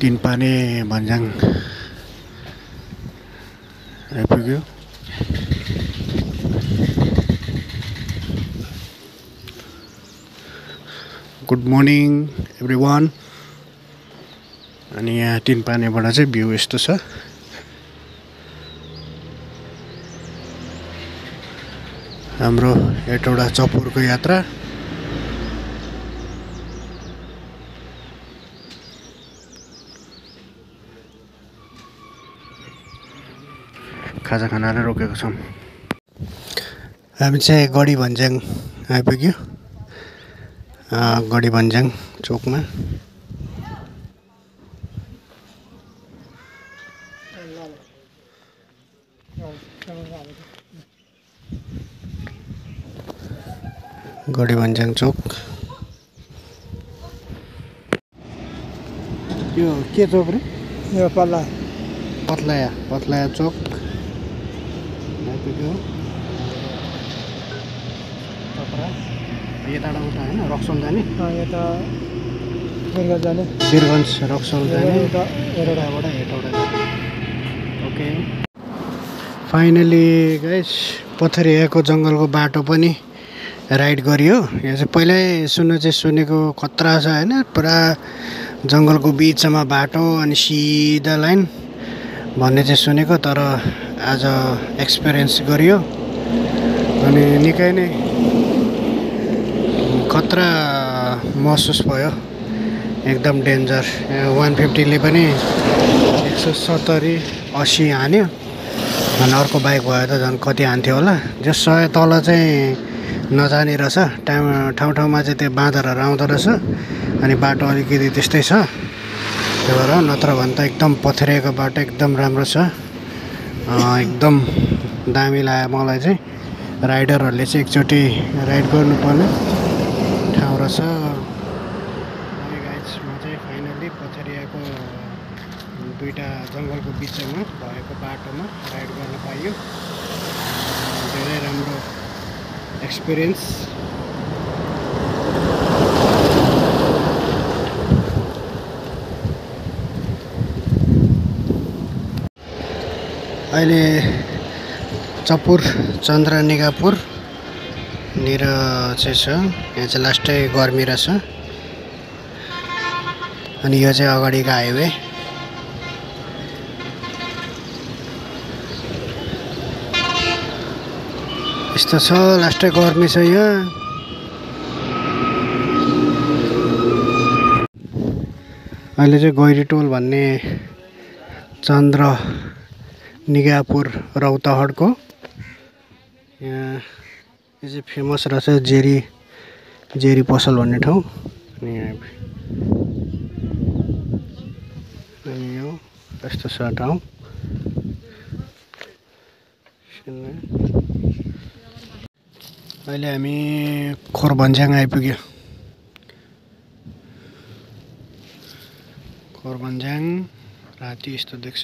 तिनपाने भन्ज्याङ आइपुग्यो। Good morning everyone. अनि यहाँ तिनपानेबाट चाहिँ भ्यू यस्तो छ। हाम्रो हेटौडा चपुरको यात्रा। खाजा खान रोकेको छौँ। हामी चाहिँ गढी भन्ज्याङ आइपुग्यो। गढी भन्ज्याङ चोकमा गढी भन्ज्याङ चोक। यो के चोक रे? यो पत्लाया चोक आइपुग्यो। यताबाट उता होइन रक्सोल जाने, यता बिरगन्ज जाने, बिरगन्ज रक्सोल जाने, हेटौडाबाट हेटौडा जाने। ओके, फाइनली गाइस पथरियाको जङ्गलको बाटो पनि राइड गरियो। यहाँ चाहिँ पहिल्यै सुनेको खतरा छ होइन, पुरा जङ्गलको बिचमा बाटो अनि सिधा लाइन भन्ने चाहिँ सुनेको, तर आज एक्सपिरियन्स गरियो अनि निकै नै खतरा महसुस भयो। एकदम डेन्जर। 150ले पनि 170 80 हान्यो। अनि अर्को बाइक भयो त झन् कति हान्थ्यो होला। जो 100 तल चाहिँ नजाने रहेछ। ठाउँमा चाहिँ त्यो बाँदरहरू आउँदो रहेछ। अनि बाटो अलिकति त्यस्तै छ, त्यो भएर। नत्र भने त एकदम पथरिएको बाटो एकदम राम्रो छ। एकदम दामी लाग्यो मलाई चाहिँ। राइडरहरूले चाहिँ एकचोटि राइड गर्नुपर्ने ठाउँ रहेछ। अनि गाइस म चाहिँ फाइनली पथरियाको दुईवटा जङ्गलको बिचमा भएको बाटोमा राइड गर्न पाइयो। धेरै राम्रो एक्सपिरियन्स। अहिले चपुर चन्द्रनिगापुर निर चाहिँ छ। यहाँ चाहिँ लास्टै गर्मी रहेछ। अनि यो चाहिँ अगाडिको हाइवे। यस्तो छ, लास्टै गर्मी छ यहाँ। अहिले चाहिँ गैरीटोल भन्ने चन्द्रनिगापुर रौतहटको यहाँ यो चाहिँ फेमस रहेछ, जेरी पसल भन्ने ठाउँ। अनि यो यस्तो छ ठाउँ। अहिले हामी खोरभन्ज्याङ आइपुग्यो। खोरभन्ज्याङ राति यस्तो देख्छ।